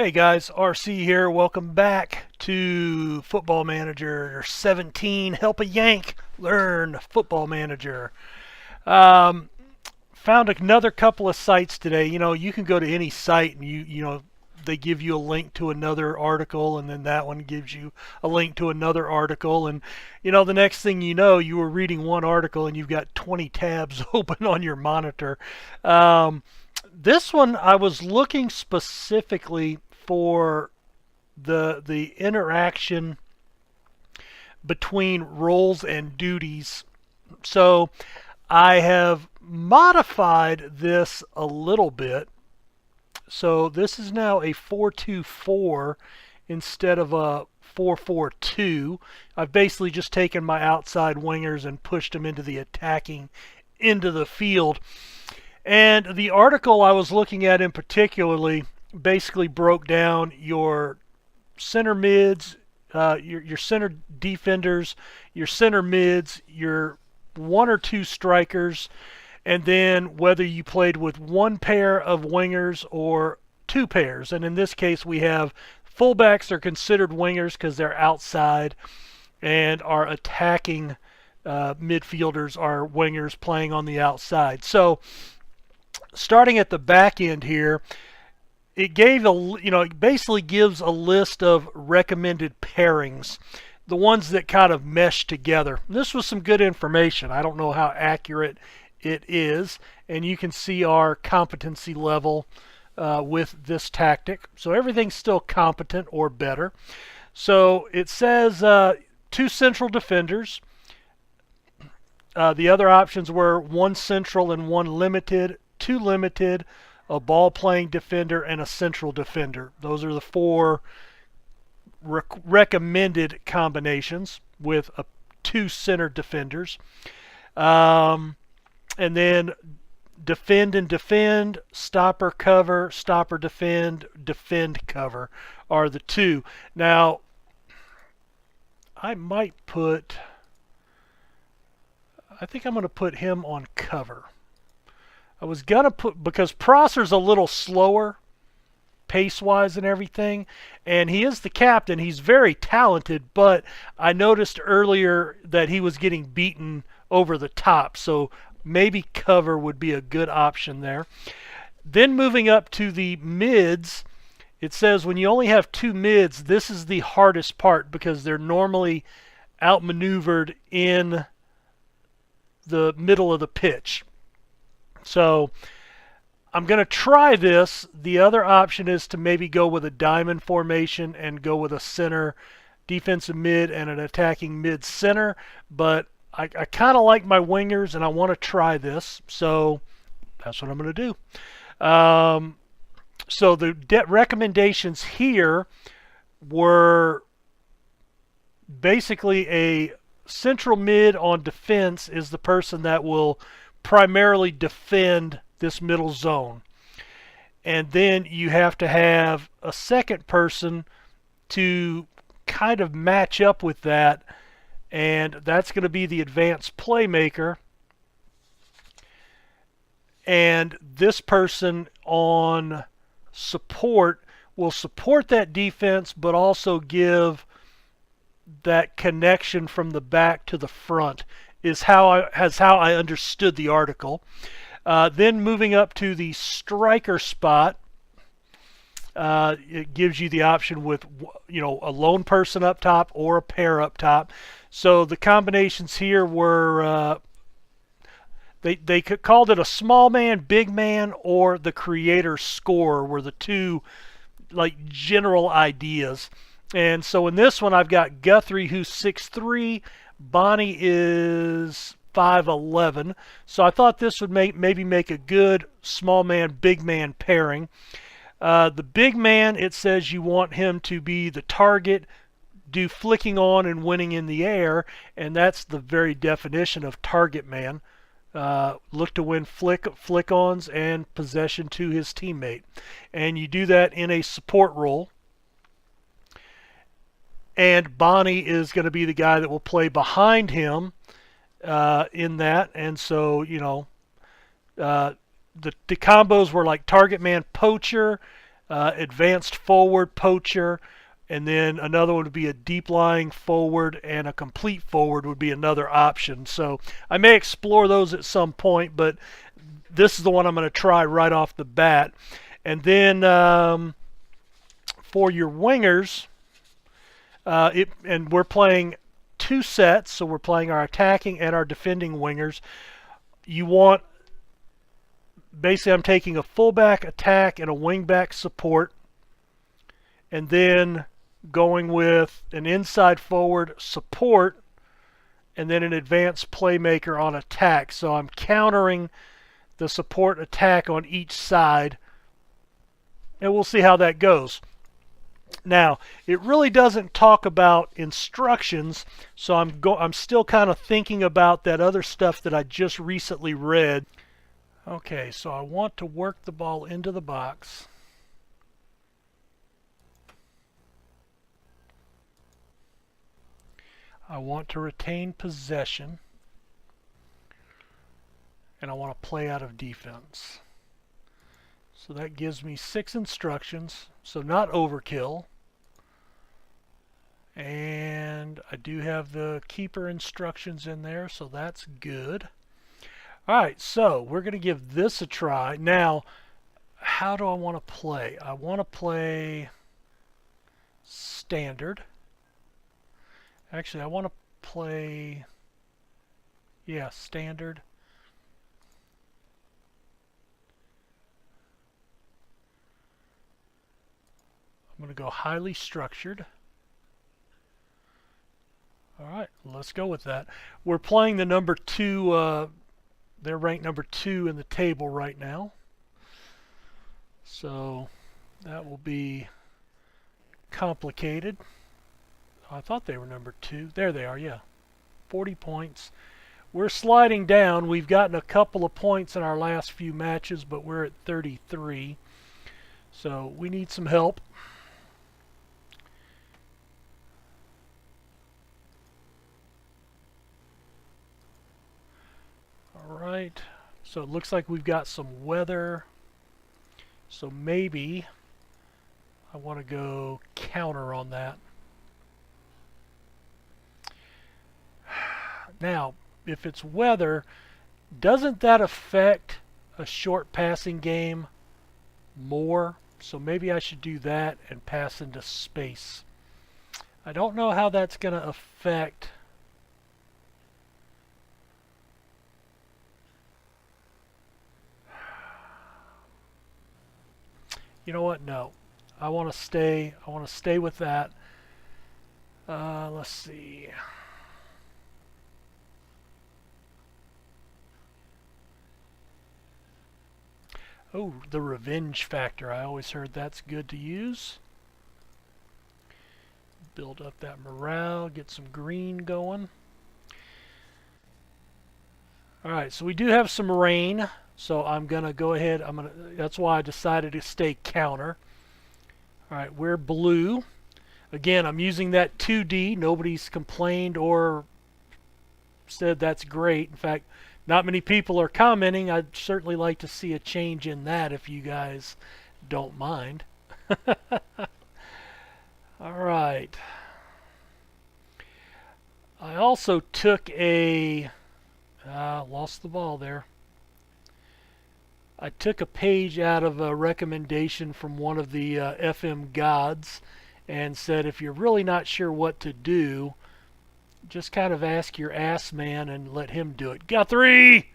Hey guys, RC here. Welcome back to Football Manager 17. Help a Yank learn Football Manager. Um, Found another couple of sites today. You can go to any site and they give you a link to another article, and then that one gives you a link to another article, and the next thing you know, you were reading one article and you've got 20 tabs open on your monitor. This one I was looking specifically for the interaction between roles and duties. So I have modified this a little bit. So this is now a 4-2-4 instead of a 4-4-2. I've basically just taken my outside wingers and pushed them into the attacking into the field. And the article I was looking at in particularly basically broke down your center mids, your center defenders, your center mids, your one or two strikers, and then whether you played with one pair of wingers or two pairs. And in this case, we have fullbacks are considered wingers because they're outside, and our attacking midfielders are wingers playing on the outside. So starting at the back end here, it basically gives a list of recommended pairings, the ones that kind of mesh together. This was some good information. I don't know how accurate it is, and you can see our competency level with this tactic. So everything's still competent or better. So it says two central defenders. The other options were one central and one limited, two limited, a ball-playing defender, and a central defender. Those are the four recommended combinations with two center defenders. And then defend and defend, stopper cover, stopper defend, defend cover are the two. Now, I think I'm going to put him on cover. I was going to put, because Prosser's a little slower pace-wise and everything, and he is the captain. He's very talented, but I noticed earlier that he was getting beaten over the top, so maybe cover would be a good option there. Then moving up to the mids, it says when you only have two mids, this is the hardest part because they're normally outmaneuvered in the middle of the pitch. So I'm going to try this. The other option is to maybe go with a diamond formation and go with a center defensive mid and an attacking mid center, but I kind of like my wingers and I want to try this, so that's what I'm going to do. So the recommendations here were basically a central mid on defense is the person that will primarily defend this middle zone. And then you have to have a second person to kind of match up with that, and that's going to be the advanced playmaker. And this person on support will support that defense, but also give that connection from the back to the front is how I understood the article. Then moving up to the striker spot, it gives you the option with a lone person up top or a pair up top. So the combinations here were they called it a small man, big man, or the creator scorer were the two like general ideas. And so in this one I've got Guthrie, who's 6'3", Bonnie is 5'11", so I thought this would maybe make a good small man, big man pairing. The big man, it says you want him to be the target, do flicking on and winning in the air, and that's the very definition of target man. Look to win flick-ons and possession to his teammate. And you do that in a support role. And Bonnie is going to be the guy that will play behind him in that. And so, the combos were like target man poacher, advanced forward, poacher, and then another one would be a deep lying forward, and a complete forward would be another option. So I may explore those at some point, but this is the one I'm going to try right off the bat. And then for your wingers, and we're playing 2 sets, so we're playing our attacking and our defending wingers. You want, basically I'm taking a fullback attack and a wingback support, and then going with an inside forward support, and then an advanced playmaker on attack. So I'm countering the support attack on each side, and we'll see how that goes. Now, it really doesn't talk about instructions, so I'm still kind of thinking about that other stuff that I just recently read. Okay, so I want to work the ball into the box. I want to retain possession, and I want to play out of defense. So that gives me 6 instructions, so not overkill. And I do have the keeper instructions in there, so that's good. Alright, so we're going to give this a try. Now, how do I want to play? I want to play standard. Actually, I want to play, yeah, standard. I'm going to go highly structured. Alright, let's go with that. We're playing the number 2, they're ranked number 2 in the table right now. So that will be complicated. I thought they were number 2. There they are, yeah. 40 points. We're sliding down. We've gotten a couple of points in our last few matches, but we're at 33. So we need some help. Alright, so it looks like we've got some weather. So maybe I want to go counter on that. Now, if it's weather, doesn't that affect a short passing game more? So maybe I should do that and pass into space. I don't know how that's going to affect. You know what? No. I want to stay with that. Let's see. Oh, the revenge factor. I always heard that's good to use. Build up that morale, get some green going. Alright, so we do have some rain, so I'm going to go ahead. That's why I decided to stay counter. Alright, we're blue. Again, I'm using that 2D. Nobody's complained or said that's great. In fact, not many people are commenting. I'd certainly like to see a change in that if you guys don't mind. Alright. I also took a... lost the ball there. I took a page out of a recommendation from one of the FM gods and said if you're really not sure what to do, just kind of ask your ass man and let him do it. Guthrie!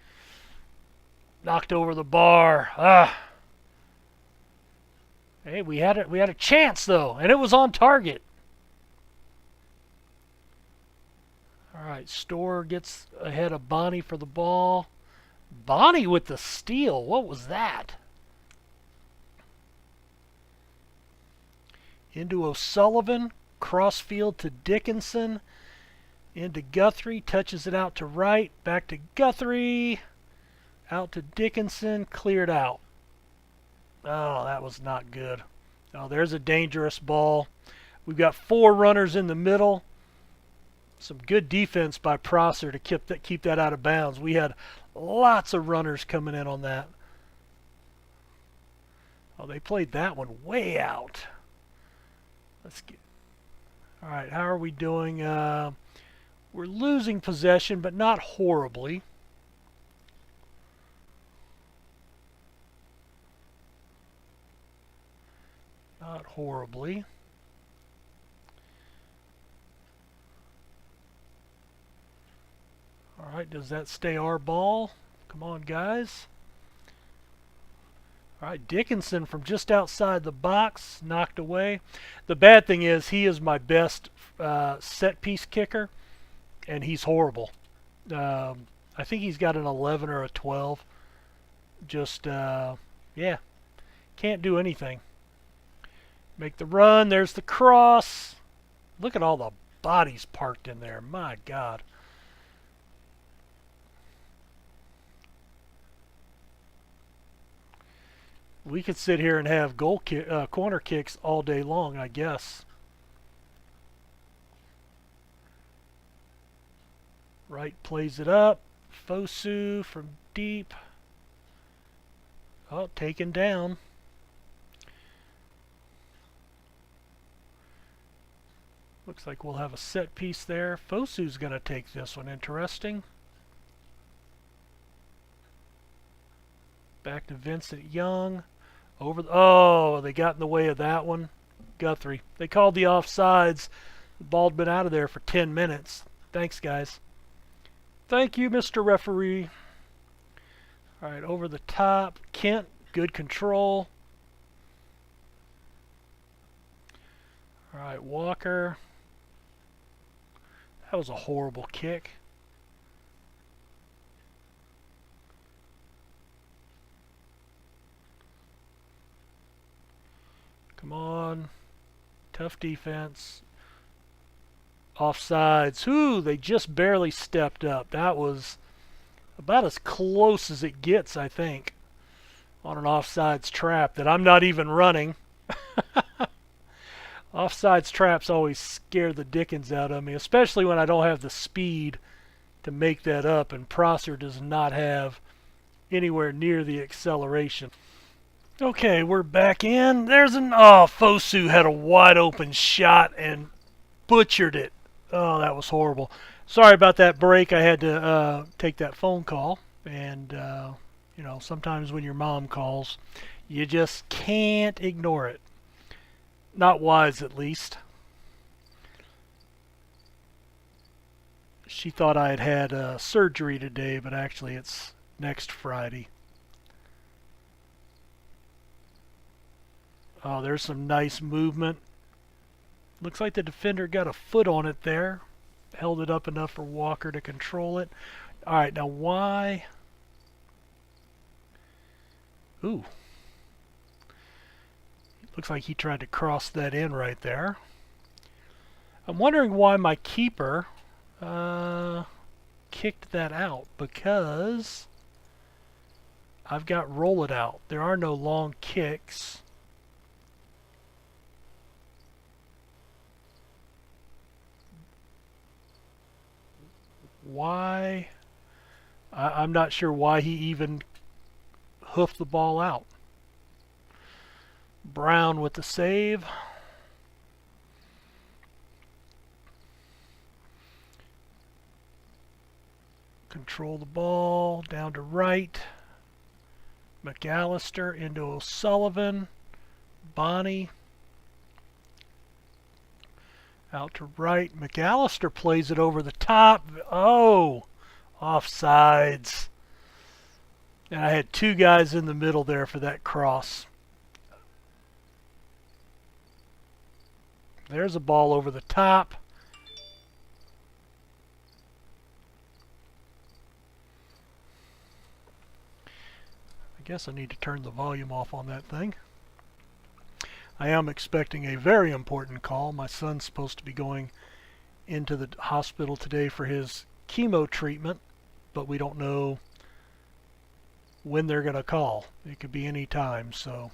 Knocked over the bar. Hey, we had a chance though, and it was on target. Alright, Storr gets ahead of Bonnie for the ball. Bonnie with the steal. What was that? Into O'Sullivan. Crossfield to Dickinson. Into Guthrie. Touches it out to right. Back to Guthrie. Out to Dickinson. Cleared out. Oh, that was not good. Oh, there's a dangerous ball. We've got 4 runners in the middle. Some good defense by Prosser to keep that out of bounds. We had lots of runners coming in on that. Oh, they played that one way out. Let's get. All right, how are we doing? We're losing possession, but not horribly. Not horribly. All right, does that stay our ball? Come on, guys. All right, Dickinson from just outside the box, knocked away. The bad thing is he is my best set piece kicker, and he's horrible. I think he's got an 11 or a 12. Just, yeah, can't do anything. Make the run. There's the cross. Look at all the bodies parked in there. My God. We could sit here and have corner kicks all day long, I guess. Wright plays it up. Fosu from deep. Oh, taken down. Looks like we'll have a set piece there. Fosu's going to take this one. Interesting. Back to Vincent Young. Oh, they got in the way of that one. Guthrie. They called the offsides. The ball had been out of there for 10 minutes. Thanks, guys. Thank you, Mr. Referee. All right, over the top. Kent, good control. All right, Walker. That was a horrible kick. Come on. Tough defense. Offsides. Ooh, they just barely stepped up. That was about as close as it gets, I think, on an offsides trap that I'm not even running. Offsides traps always scare the dickens out of me, especially when I don't have the speed to make that up, and Prosser does not have anywhere near the acceleration. Okay, we're back in. There's an... Oh, Fosu had a wide open shot and butchered it. Oh, that was horrible. Sorry about that break. I had to take that phone call. And, you know, sometimes when your mom calls, you just can't ignore it. Not wise, at least. She thought I had had surgery today, but actually it's next Friday. Oh, there's some nice movement. Looks like the defender got a foot on it there. Held it up enough for Walker to control it. All right, now why? Ooh. Looks like he tried to cross that in right there. I'm wondering why my keeper kicked that out, because I've got roll it out. There are no long kicks. Why? I'm not sure why he even hoofed the ball out. Brown with the save. Control the ball down to Wright. McAllister into O'Sullivan. Bonnie. Out to Wright. McAllister plays it over the top. Oh, offsides. And I had two guys in the middle there for that cross. There's a ball over the top. I guess I need to turn the volume off on that thing. I am expecting a very important call. My son's supposed to be going into the hospital today for his chemo treatment, but we don't know when they're going to call. It could be any time, so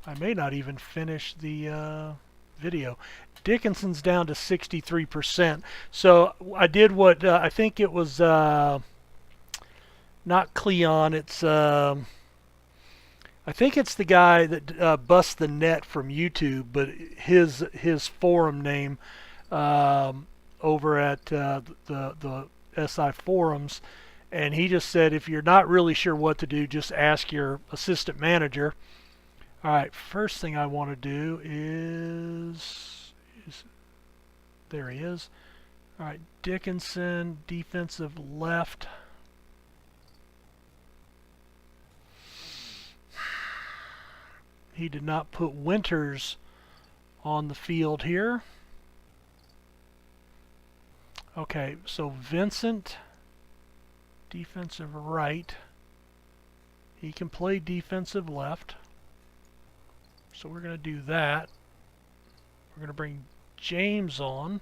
I may not even finish the video. Dickinson's down to 63%. So I did what I think it was not Cleon. It's I think it's the guy that busts the net from YouTube, but his forum name over at the SI forums, and he just said if you're not really sure what to do, just ask your assistant manager. All right, first thing I want to do is there he is. All right, Dickinson, defensive left. He did not put Winters on the field here. Okay, so Vincent, defensive right. He can play defensive left. So we're going to do that. We're going to bring James on.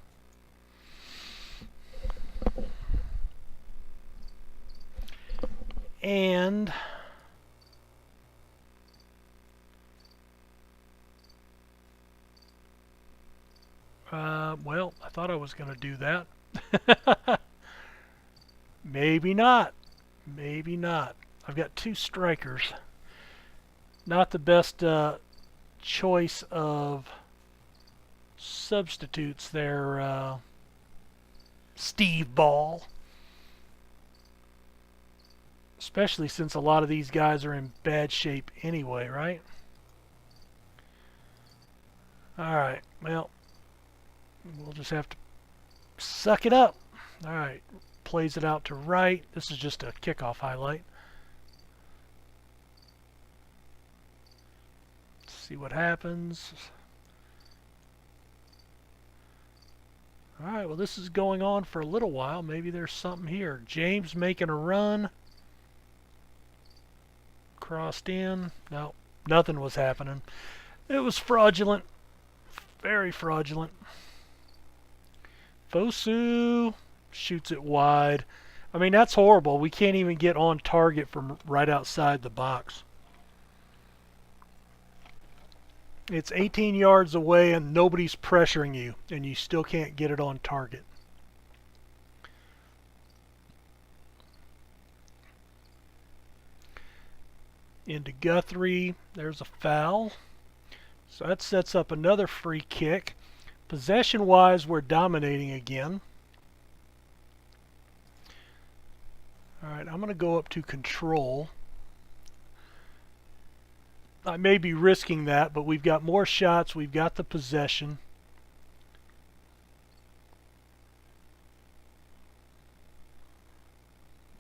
And well, I thought I was going to do that. Maybe not. Maybe not. I've got two strikers. Not the best choice of substitutes there, Steve Ball. Especially since a lot of these guys are in bad shape anyway, right? Alright, well, we'll just have to suck it up. Alright, plays it out to right. This is just a kickoff highlight. Let's see what happens. Alright, well this is going on for a little while. Maybe there's something here. James making a run. Crossed in. No, nothing was happening. It was fraudulent. Very fraudulent. Fosu shoots it wide. I mean, that's horrible. We can't even get on target from right outside the box. It's 18 yards away and nobody's pressuring you, and you still can't get it on target. Into Guthrie. There's a foul. So that sets up another free kick. Possession-wise, we're dominating again. Alright, I'm going to go up to control. I may be risking that, but we've got more shots. We've got the possession.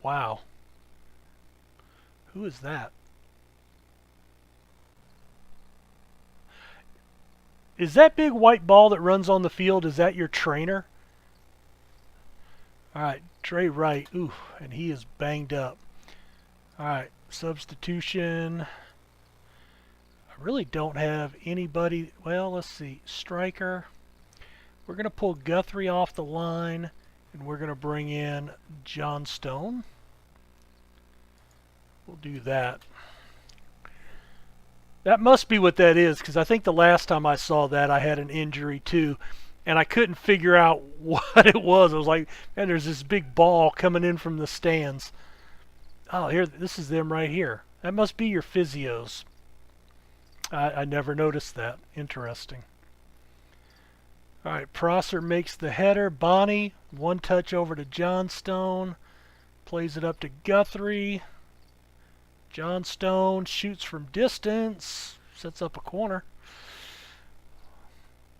Wow. Who is that? Is that big white ball that runs on the field, is that your trainer? Alright, Trey Wright. Ooh, and he is banged up. Alright, substitution. I really don't have anybody. Well, let's see. Striker. We're going to pull Guthrie off the line, and we're going to bring in Johnstone. We'll do that. That must be what that is, because I think the last time I saw that I had an injury too, and I couldn't figure out what it was. I was like, man, there's this big ball coming in from the stands. Oh, here, this is them right here. That must be your physios. I never noticed that. Interesting. All right, Prosser makes the header. Bonnie, one touch over to Johnstone. Plays it up to Guthrie. Johnstone shoots from distance, sets up a corner.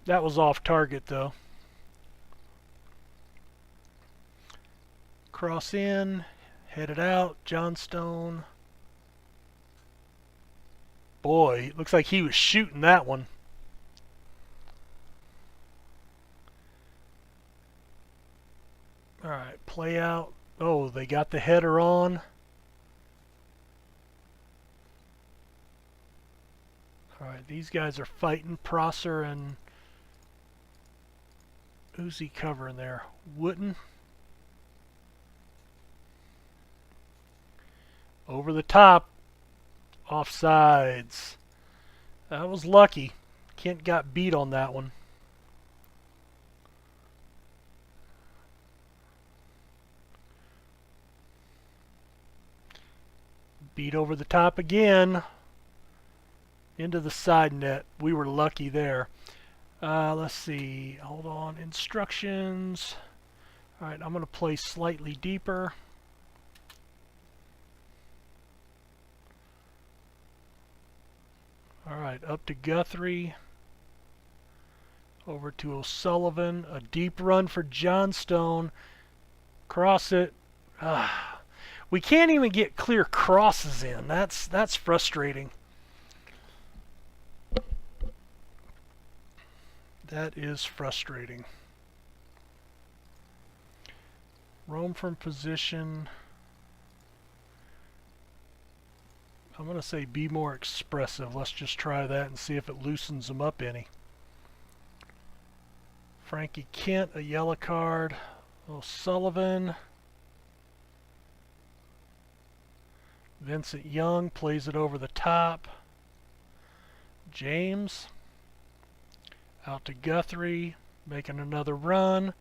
That was off target though. Cross in, headed out, Johnstone. Boy, it looks like he was shooting that one. Alright, play out. Oh, they got the header on. Alright, these guys are fighting. Prosser and... who's he covering there? Wooten. Over the top. Offsides. That was lucky. Kent got beat on that one. Beat over the top again. into the side net. We were lucky there. Let's see. Hold on. Instructions. All right, I'm going to play slightly deeper. All right, up to Guthrie. Over to O'Sullivan. A deep run for Johnstone. Cross it. We can't even get clear crosses in. That's frustrating. That is frustrating. Roam from position. I'm going to say be more expressive. Let's just try that and see if it loosens them up any. Frankie Kent, a yellow card. O'Sullivan. Vincent Young plays it over the top. James. Out to Guthrie. Making another run.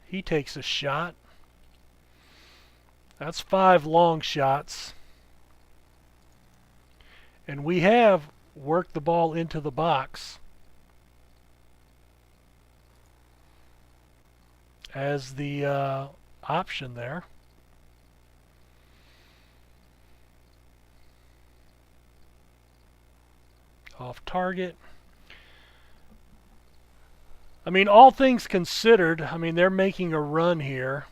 He takes a shot. That's 5 long shots. And we have worked the ball into the box as the option there. Off target. I mean, all things considered, I mean, they're making a run here.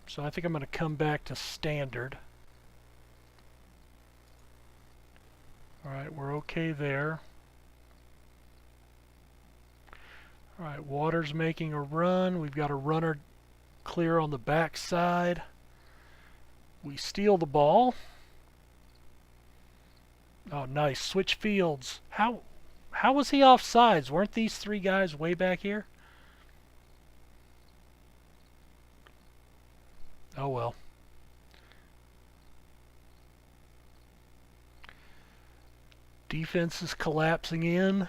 So I think I'm going to come back to standard. Alright, we're okay there. Alright, Waters making a run. We've got a runner clear on the back side. We steal the ball. Oh, nice. Switch fields. How was he offsides? Weren't these 3 guys way back here? Oh well. Defense is collapsing in.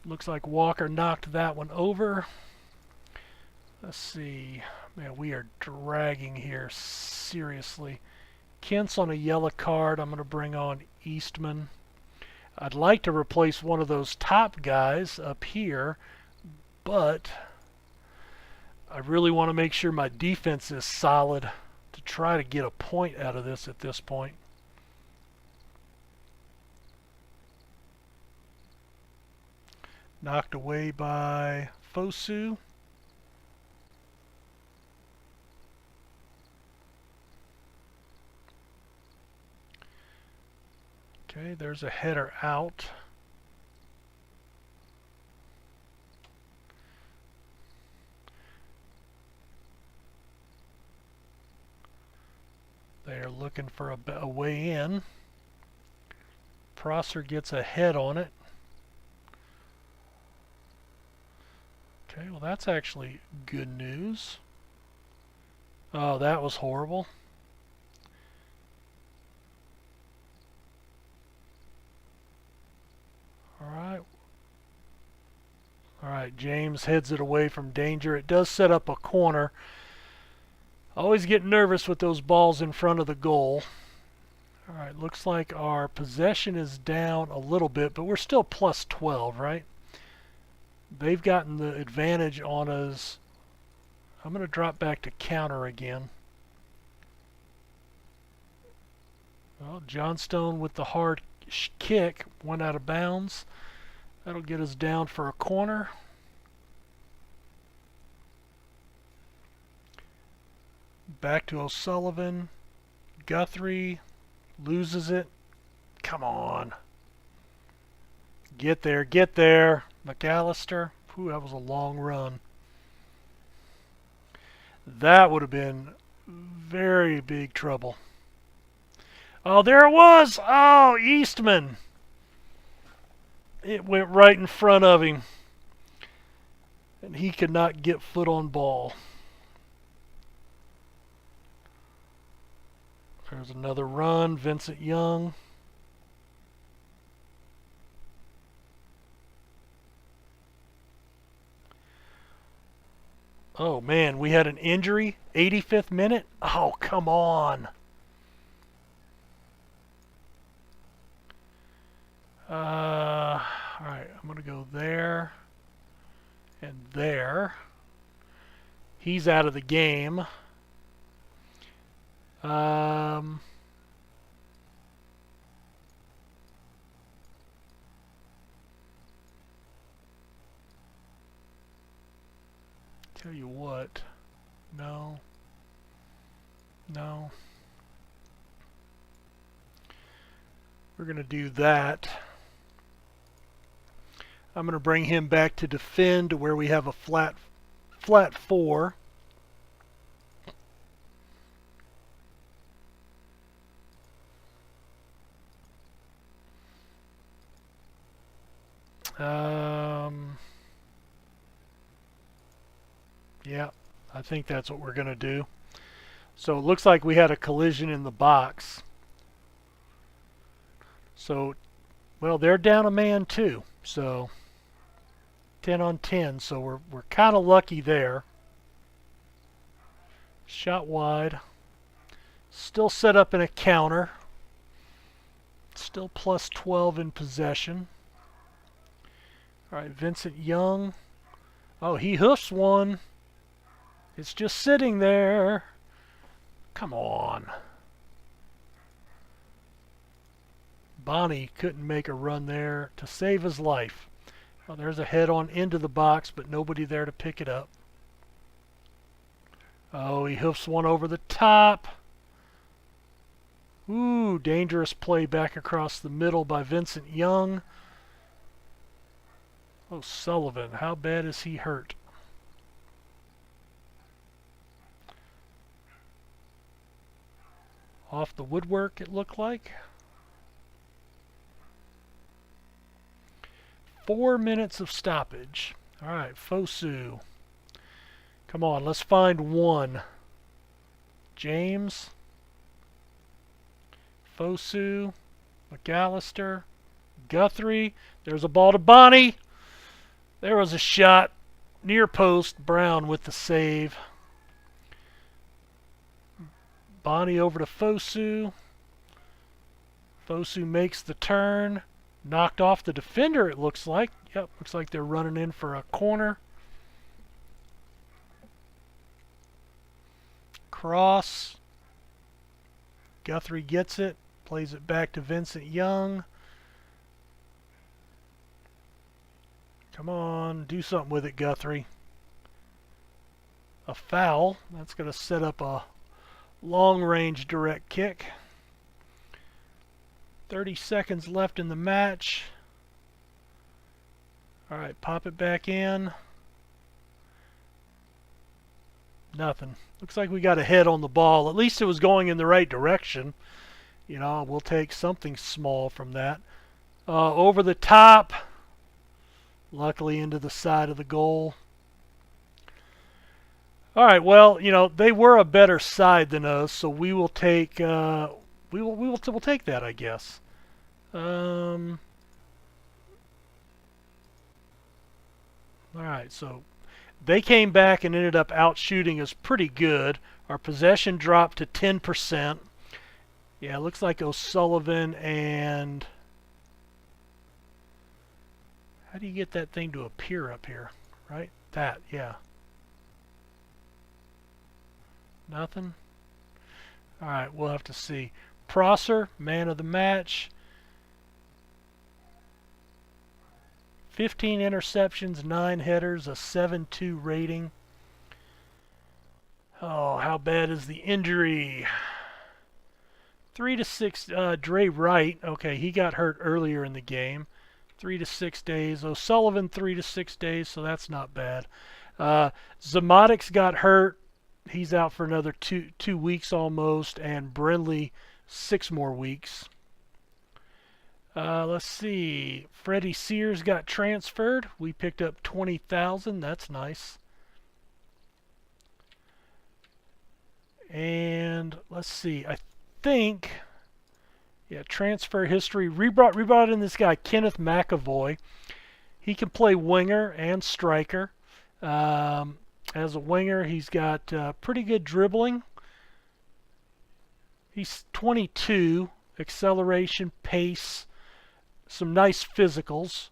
Looks like Walker knocked that one over. Let's see. Man, we are dragging here seriously. Kent's on a yellow card. I'm going to bring on Eastman. I'd like to replace one of those top guys up here, but I really want to make sure my defense is solid to try to get a point out of this at this point. Knocked away by Fosu. Okay, there's a header out. They are looking for a way in. Prosser gets a head on it. Okay, well that's actually good news. Oh, that was horrible. Alright, James heads it away from danger. It does set up a corner. Always get nervous with those balls in front of the goal. Alright, looks like our possession is down a little bit, but we're still plus 12, right? They've gotten the advantage on us. I'm going to drop back to counter again. Well, Johnstone with the hard kick went out of bounds. That'll get us down for a corner. Back to O'Sullivan. Guthrie loses it. Come on. Get there, get there. McAllister. Whew, that was a long run. That would have been very big trouble. Oh, there it was. Oh, Eastman. It went right in front of him. And he could not get foot on ball. There's another run. Vincent Young. Oh, man, we had an injury. 85th minute? Oh, come on. I'm going to go there and there. He's out of the game. Tell you what. No. No. We're going to do that. I'm going to bring him back to defend to where we have a flat 4. Yeah, I think that's what we're going to do. So it looks like we had a collision in the box. So, well, they're down a man too. So 10 on 10. So we're kind of lucky there. Shot wide. Still set up in a counter. Still plus 12 in possession. All right, Vincent Young. Oh, he hoofs one. It's just sitting there. Come on. Bonnie couldn't make a run there to save his life. Oh, there's a head on into the box, but nobody there to pick it up. Oh, he hoofs one over the top. Ooh, dangerous play back across the middle by Vincent Young. Oh, Sullivan, how bad is he hurt? Off the woodwork, it looked like. 4 minutes of stoppage. All right, Fosu. Come on, let's find one. James. Fosu. McAllister. Guthrie. There's a ball to Bonnie. There was a shot. Near post. Brown with the save. Bonnie over to Fosu. Fosu makes the turn. Knocked off the defender, it looks like. Yep, looks like they're running in for a corner. Cross. Guthrie gets it. Plays it back to Vincent Young. Come on, do something with it, Guthrie. A foul. That's going to set up a long-range direct kick. 30 seconds left in the match. All right, pop it back in. Nothing. Looks like we got a head on the ball. At least it was going in the right direction. You know, we'll take something small from that. Over the top. Luckily into the side of the goal. All right, well, you know, they were a better side than us, so we will take we'll take that, I guess. All right, so they came back and ended up outshooting us pretty good. Our possession dropped to 10%. Yeah, it looks like O'Sullivan and... How do you get that thing to appear up here? Right? That, yeah. Nothing? Alright, we'll have to see. Prosser, man of the match. 15 interceptions, 9 headers, a 7.2 rating. Oh, how bad is the injury? 3 to 6, Dre Wright. Okay, he got hurt earlier in the game. 3 to 6 days. O'Sullivan, 3 to 6 days, so that's not bad. Zamotics got hurt. He's out for another two weeks almost, and Brindley 6 more weeks. Let's see. Freddie Sears got transferred. We picked up 20,000. That's nice. And let's see. I think, yeah, transfer history. We brought in this guy Kenneth McAvoy. He can play winger and striker. As a winger, he's got pretty good dribbling. He's 22. Acceleration, pace, some nice physicals.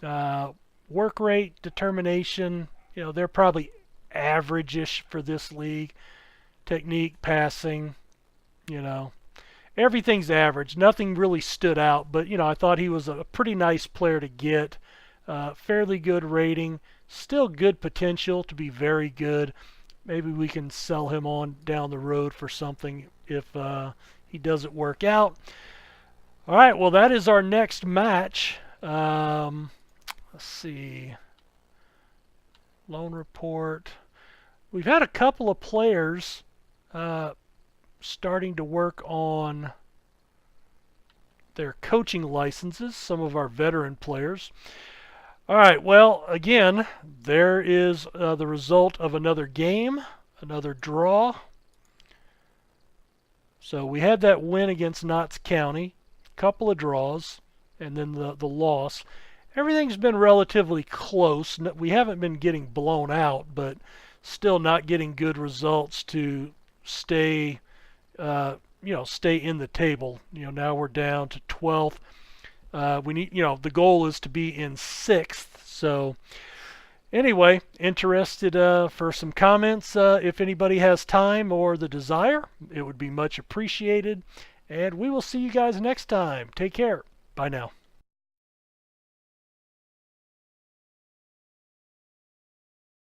Work rate, determination, they're probably average-ish for this league. Technique, passing, you know, everything's average. Nothing really stood out, but I thought he was a pretty nice player to get. Fairly good rating, still good potential to be very good. Maybe we can sell him on down the road for something if he doesn't work out. All right, well, that is our next match. Let's see. Loan report. We've had a couple of players starting to work on their coaching licenses, some of our veteran players. All right, well, again, there is the result of another game, another draw. So we had that win against Knott's County, a couple of draws, and then the loss. Everything's been relatively close. We haven't been getting blown out, but still not getting good results to stay, stay in the table. Now we're down to 12th. We need, the goal is to be in 6th. So anyway, interested for some comments if anybody has time or the desire. It would be much appreciated. And we will see you guys next time. Take care. Bye now.